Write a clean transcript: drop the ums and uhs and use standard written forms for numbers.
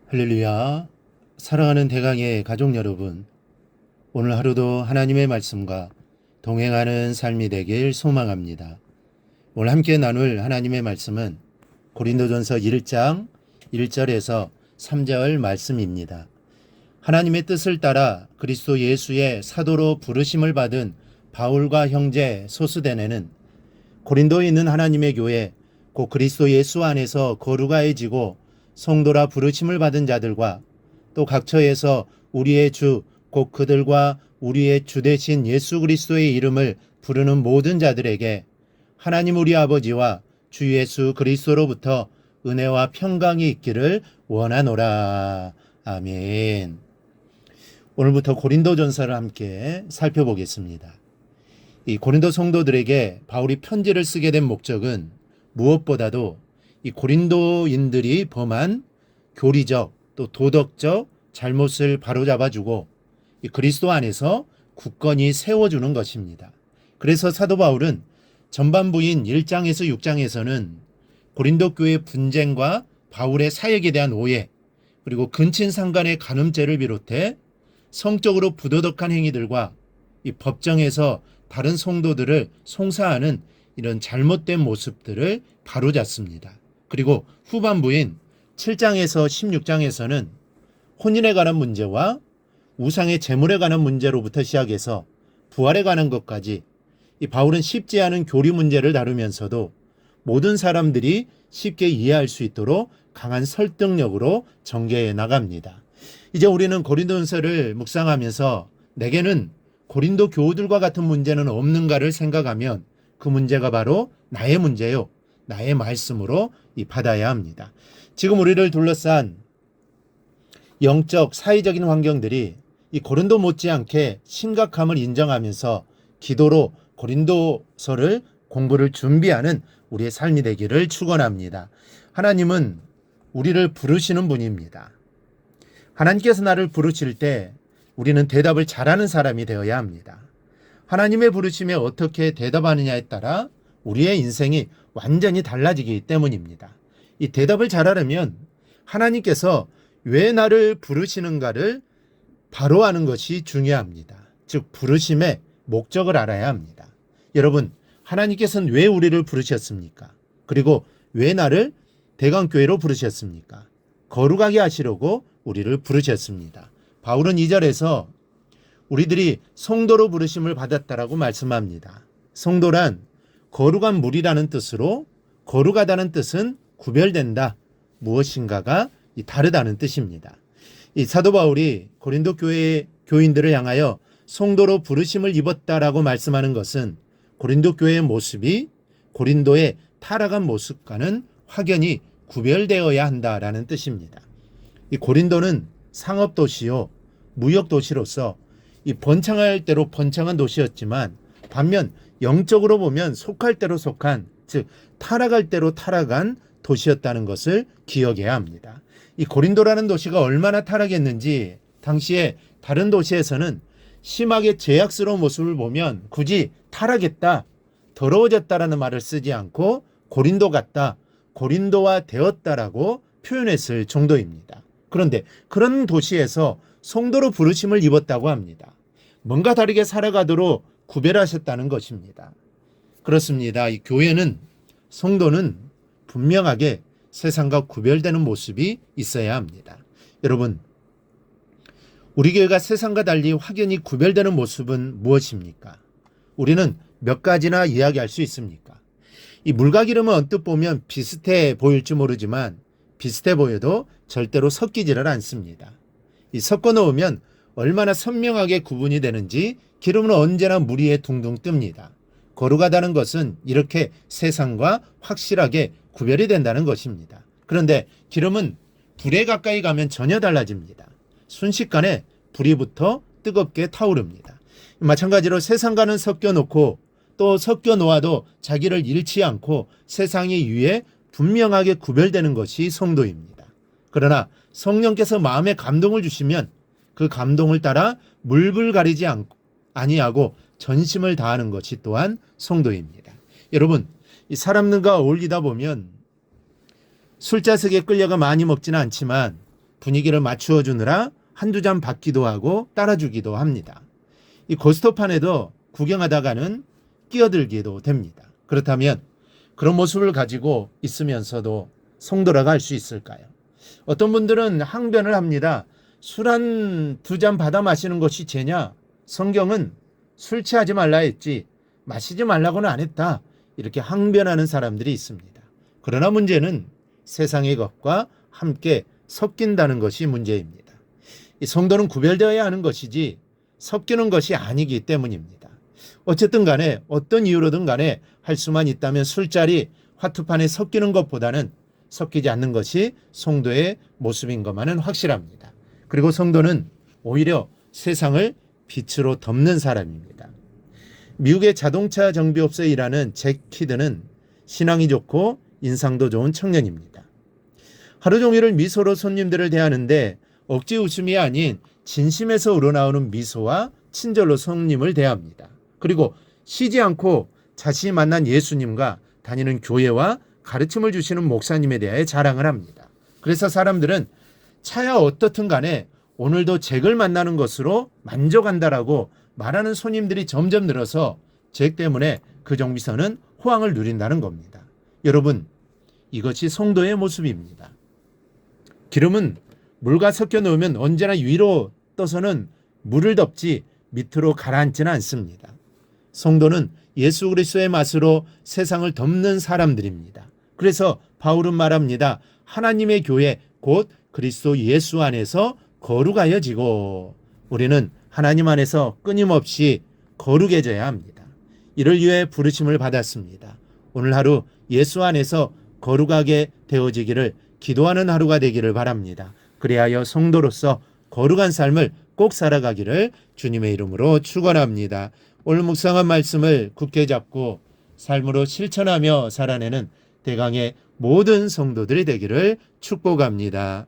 할렐루야. 사랑하는 대강의 가족 여러분, 오늘 하루도 하나님의 말씀과 동행하는 삶이 되길 소망합니다. 오늘 함께 나눌 하나님의 말씀은 고린도전서 1장 1절에서 3절 말씀입니다. 하나님의 뜻을 따라 그리스도 예수의 사도로 부르심을 받은 바울과 형제 소스데네는 고린도에 있는 하나님의 교회 곧 그리스도 예수 안에서 거룩하여지고 성도라 부르심을 받은 자들과 또 각처에서 우리의 주 곧 그들과 우리의 주 되신 예수 그리스도의 이름을 부르는 모든 자들에게 하나님 우리 아버지와 주 예수 그리스도로부터 은혜와 평강이 있기를 원하노라. 아멘. 오늘부터 고린도전서를 함께 살펴보겠습니다. 이 고린도 성도들에게 바울이 편지를 쓰게 된 목적은 무엇보다도 이 고린도인들이 범한 교리적 또 도덕적 잘못을 바로잡아주고 이 그리스도 안에서 굳건히 세워주는 것입니다. 그래서 사도 바울은 전반부인 1장에서 6장에서는 고린도 교회 분쟁과 바울의 사역에 대한 오해 그리고 근친상간의 간음죄를 비롯해 성적으로 부도덕한 행위들과 이 법정에서 다른 성도들을 송사하는 이런 잘못된 모습들을 바로잡습니다. 그리고 후반부인 7장에서 16장에서는 혼인에 관한 문제와 우상의 제물에 관한 문제로부터 시작해서 부활에 관한 것까지 이 바울은 쉽지 않은 교리 문제를 다루면서도 모든 사람들이 쉽게 이해할 수 있도록 강한 설득력으로 전개해 나갑니다. 이제 우리는 고린도전서를 묵상하면서 내게는 고린도 교우들과 같은 문제는 없는가를 생각하면 그 문제가 바로 나의 문제요. 나의 말씀으로 받아야 합니다. 지금 우리를 둘러싼 영적, 사회적인 환경들이 이 고린도 못지않게 심각함을 인정하면서 기도로 고린도서를 공부를 준비하는 우리의 삶이 되기를 축원합니다. 하나님은 우리를 부르시는 분입니다. 하나님께서 나를 부르실 때 우리는 대답을 잘하는 사람이 되어야 합니다. 하나님의 부르심에 어떻게 대답하느냐에 따라 우리의 인생이 완전히 달라지기 때문입니다. 이 대답을 잘하려면 하나님께서 왜 나를 부르시는가를 바로 아는 것이 중요합니다. 즉 부르심의 목적을 알아야 합니다. 여러분, 하나님께서는 왜 우리를 부르셨습니까? 그리고 왜 나를 대강교회로 부르셨습니까? 거룩하게 하시려고 우리를 부르셨습니다. 바울은 2절에서 우리들이 성도로 부르심을 받았다라고 말씀합니다. 성도란 거룩한 무리라는 뜻으로 거룩하다는 뜻은 구별된다, 무엇인가가 다르다는 뜻입니다. 이 사도 바울이 고린도 교회의 교인들을 향하여 성도로 부르심을 입었다라고 말씀하는 것은 고린도 교회의 모습이 고린도의 타락한 모습과는 확연히 구별되어야 한다라는 뜻입니다. 이 고린도는 상업도시요 무역도시로서 이 번창할 대로 번창한 도시였지만 반면 영적으로 보면 속할 대로 속한 즉 타락할 대로 타락한 도시였다는 것을 기억해야 합니다. 이 고린도라는 도시가 얼마나 타락했는지 당시에 다른 도시에서는 심하게 죄악스러운 모습을 보면 굳이 타락했다, 더러워졌다라는 말을 쓰지 않고 고린도 같다, 고린도화 되었다라고 표현했을 정도입니다. 그런데 그런 도시에서 성도로 부르심을 입었다고 합니다. 뭔가 다르게 살아가도록 구별하셨다는 것입니다. 그렇습니다. 이 교회는 성도는 분명하게 세상과 구별되는 모습이 있어야 합니다. 여러분, 우리 교회가 세상과 달리 확연히 구별되는 모습은 무엇입니까? 우리는 몇 가지나 이야기할 수 있습니까? 이 물과 기름은 언뜻 보면 비슷해 보일지 모르지만 비슷해 보여도 절대로 섞이지를 않습니다. 이 섞어 놓으면 얼마나 선명하게 구분이 되는지 기름은 언제나 물 위에 둥둥 뜹니다. 거룩하다는 것은 이렇게 세상과 확실하게 구별이 된다는 것입니다. 그런데 기름은 불에 가까이 가면 전혀 달라집니다. 순식간에 불이 붙어 뜨겁게 타오릅니다. 마찬가지로 세상과는 섞여 놓고 또 섞여 놓아도 자기를 잃지 않고 세상의 위에 분명하게 구별되는 것이 성도입니다. 그러나 성령께서 마음에 감동을 주시면 그 감동을 따라 물불 가리지 아니하고 전심을 다하는 것이 또한 성도입니다. 여러분, 이 사람들과 어울리다 보면 술자석에 끌려가 많이 먹지는 않지만 분위기를 맞추어 주느라 한두 잔 받기도 하고 따라주기도 합니다. 이 고스톱판에도 구경하다가는 끼어들기도 됩니다. 그렇다면 그런 모습을 가지고 있으면서도 성도라고 할 수 있을까요? 어떤 분들은 항변을 합니다. 술 한 두 잔 받아 마시는 것이 죄냐? 성경은 술 취하지 말라 했지 마시지 말라고는 안 했다. 이렇게 항변하는 사람들이 있습니다. 그러나 문제는 세상의 것과 함께 섞인다는 것이 문제입니다. 이 성도는 구별되어야 하는 것이지 섞이는 것이 아니기 때문입니다. 어쨌든 간에 어떤 이유로든 간에 할 수만 있다면 술자리 화투판에 섞이는 것보다는 섞이지 않는 것이 성도의 모습인 것만은 확실합니다. 그리고 성도는 오히려 세상을 빛으로 덮는 사람입니다. 미국의 자동차 정비업소에 일하는 잭 키드는 신앙이 좋고 인상도 좋은 청년입니다. 하루 종일을 미소로 손님들을 대하는데 억지 웃음이 아닌 진심에서 우러나오는 미소와 친절로 손님을 대합니다. 그리고 쉬지 않고 자신이 만난 예수님과 다니는 교회와 가르침을 주시는 목사님에 대해 자랑을 합니다. 그래서 사람들은 차야 어떻든 간에 오늘도 잭을 만나는 것으로 만족한다라고 말하는 손님들이 점점 늘어서 잭 때문에 그 정비소는 호황을 누린다는 겁니다. 여러분, 이것이 성도의 모습입니다. 기름은 물과 섞여 놓으면 언제나 위로 떠서는 물을 덮지 밑으로 가라앉지는 않습니다. 성도는 예수 그리스도의 맛으로 세상을 덮는 사람들입니다. 그래서 바울은 말합니다. 하나님의 교회 곧 그리스도 예수 안에서 거룩하여지고 우리는 하나님 안에서 끊임없이 거룩해져야 합니다. 이를 위해 부르심을 받았습니다. 오늘 하루 예수 안에서 거룩하게 되어지기를 기도하는 하루가 되기를 바랍니다. 그리하여 성도로서 거룩한 삶을 꼭 살아가기를 주님의 이름으로 축원합니다. 오늘 묵상한 말씀을 굳게 잡고 삶으로 실천하며 살아내는 대강의 모든 성도들이 되기를 축복합니다.